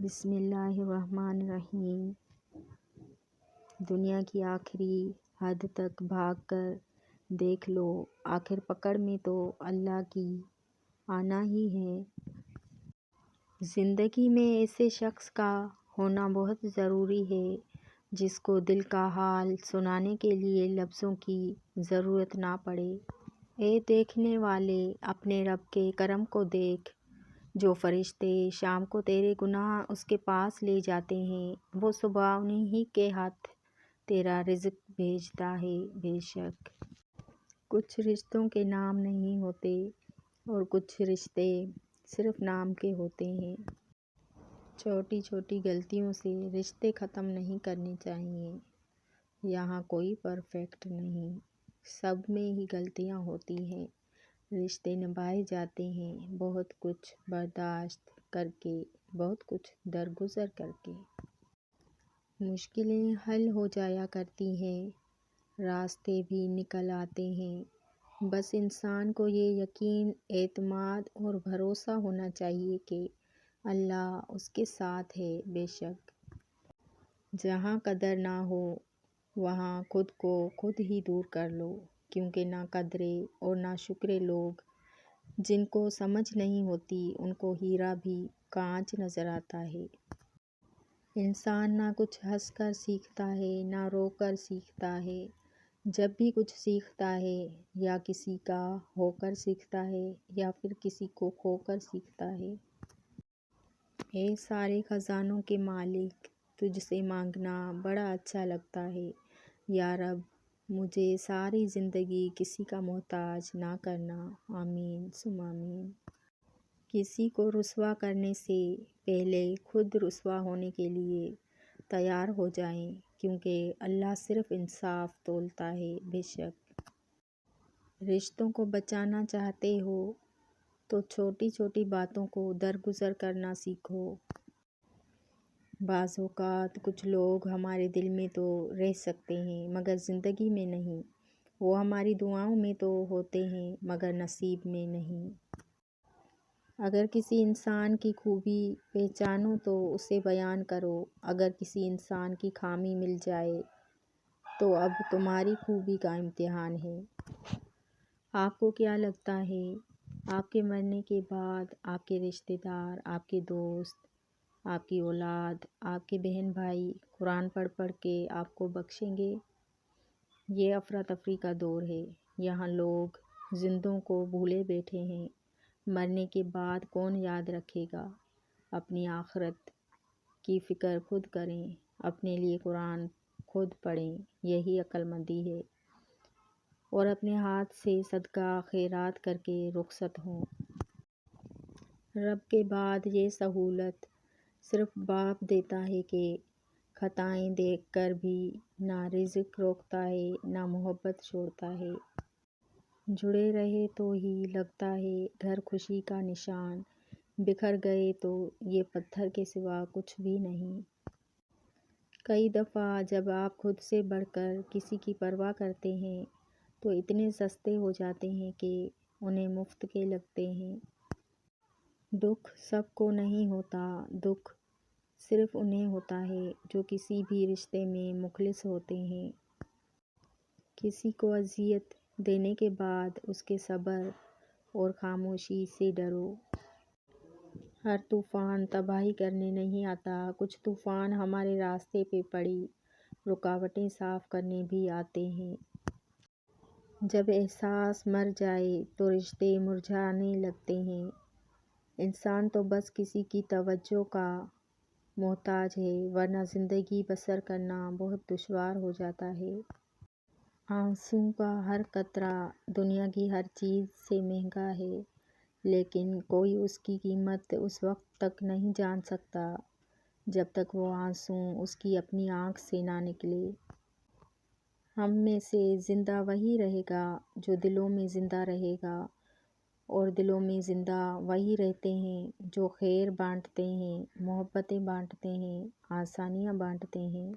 بسم اللہ الرحمن الرحیم۔ دنیا کی آخری حد تک بھاگ کر دیکھ لو، آخر پکڑ میں تو اللہ کی آنا ہی ہے۔ زندگی میں ایسے شخص کا ہونا بہت ضروری ہے جس کو دل کا حال سنانے کے لیے لفظوں کی ضرورت نہ پڑے۔ اے دیکھنے والے، اپنے رب کے کرم کو دیکھ، جو فرشتے شام کو تیرے گناہ اس کے پاس لے جاتے ہیں، وہ صبح انہیں ہی کے ہاتھ تیرا رزق بھیجتا ہے۔ بے شک کچھ رشتوں کے نام نہیں ہوتے اور کچھ رشتے صرف نام کے ہوتے ہیں۔ چھوٹی چھوٹی غلطیوں سے رشتے ختم نہیں کرنے چاہیے۔ یہاں کوئی پرفیکٹ نہیں، سب میں ہی غلطیاں ہوتی ہیں، رشتے نبھائے جاتے ہیں، بہت کچھ برداشت کر کے، بہت کچھ درگزر کر کے۔ مشکلیں حل ہو جایا کرتی ہیں، راستے بھی نکل آتے ہیں، بس انسان کو یہ یقین، اعتماد اور بھروسہ ہونا چاہیے کہ اللہ اس کے ساتھ ہے۔ بے شک جہاں قدر نہ ہو وہاں خود کو خود ہی دور کر لو، کیونکہ نا قدرے اور نا شکرے لوگ، جن کو سمجھ نہیں ہوتی، ان کو ہیرا بھی کانچ نظر آتا ہے۔ انسان نہ کچھ ہنس کر سیکھتا ہے نہ رو کر سیکھتا ہے، جب بھی کچھ سیکھتا ہے یا کسی کا ہو کر سیکھتا ہے یا پھر کسی کو کھو کر سیکھتا ہے۔ اے سارے خزانوں کے مالک، تجھ سے مانگنا بڑا اچھا لگتا ہے، یا رب مجھے ساری زندگی کسی کا محتاج نہ کرنا، آمین ثم آمین۔ کسی کو رسوا کرنے سے پہلے خود رسوا ہونے کے لیے تیار ہو جائیں، کیونکہ اللہ صرف انصاف تولتا ہے۔ بے شک رشتوں کو بچانا چاہتے ہو تو چھوٹی چھوٹی باتوں کو درگزر کرنا سیکھو۔ بعض اوقات کچھ لوگ ہمارے دل میں تو رہ سکتے ہیں مگر زندگی میں نہیں، وہ ہماری دعاؤں میں تو ہوتے ہیں مگر نصیب میں نہیں۔ اگر کسی انسان کی خوبی پہچانو تو اسے بیان کرو، اگر کسی انسان کی خامی مل جائے تو اب تمہاری خوبی کا امتحان ہے۔ آپ کو کیا لگتا ہے آپ کے مرنے کے بعد آپ کے رشتہ دار، آپ کے دوست، آپ کی اولاد، آپ کے بہن بھائی قرآن پڑھ پڑھ کے آپ کو بخشیں گے؟ یہ افراتفری کا دور ہے، یہاں لوگ زندوں کو بھولے بیٹھے ہیں، مرنے کے بعد کون یاد رکھے گا؟ اپنی آخرت کی فکر خود کریں، اپنے لیے قرآن خود پڑھیں، یہی عقل مندی ہے، اور اپنے ہاتھ سے صدقہ خیرات کر کے رخصت ہوں۔ رب کے بعد یہ سہولت صرف باپ دیتا ہے کہ خطائیں دیکھ کر بھی نہ رزق روکتا ہے نہ محبت چھوڑتا ہے۔ جڑے رہے تو ہی لگتا ہے گھر خوشی کا نشان، بکھر گئے تو یہ پتھر کے سوا کچھ بھی نہیں۔ کئی دفعہ جب آپ خود سے بڑھ کر کسی کی پرواہ کرتے ہیں تو اتنے سستے ہو جاتے ہیں کہ انہیں مفت کے لگتے ہیں۔ دکھ سب کو نہیں ہوتا، دکھ صرف انہیں ہوتا ہے جو کسی بھی رشتے میں مخلص ہوتے ہیں۔ کسی کو اذیت دینے کے بعد اس کے صبر اور خاموشی سے ڈرو۔ ہر طوفان تباہی کرنے نہیں آتا، کچھ طوفان ہمارے راستے پہ پڑی رکاوٹیں صاف کرنے بھی آتے ہیں۔ جب احساس مر جائے تو رشتے مرجھانے لگتے ہیں۔ انسان تو بس کسی کی توجہ کا محتاج ہے، ورنہ زندگی بسر کرنا بہت دشوار ہو جاتا ہے۔ آنسوں کا ہر قطرہ دنیا کی ہر چیز سے مہنگا ہے، لیکن کوئی اس کی قیمت اس وقت تک نہیں جان سکتا جب تک وہ آنسوں اس کی اپنی آنکھ سے نہ نکلے۔ ہم میں سے زندہ وہی رہے گا جو دلوں میں زندہ رہے گا، اور دلوں میں زندہ وہی رہتے ہیں جو خیر بانٹتے ہیں، محبتیں بانٹتے ہیں، آسانیاں بانٹتے ہیں۔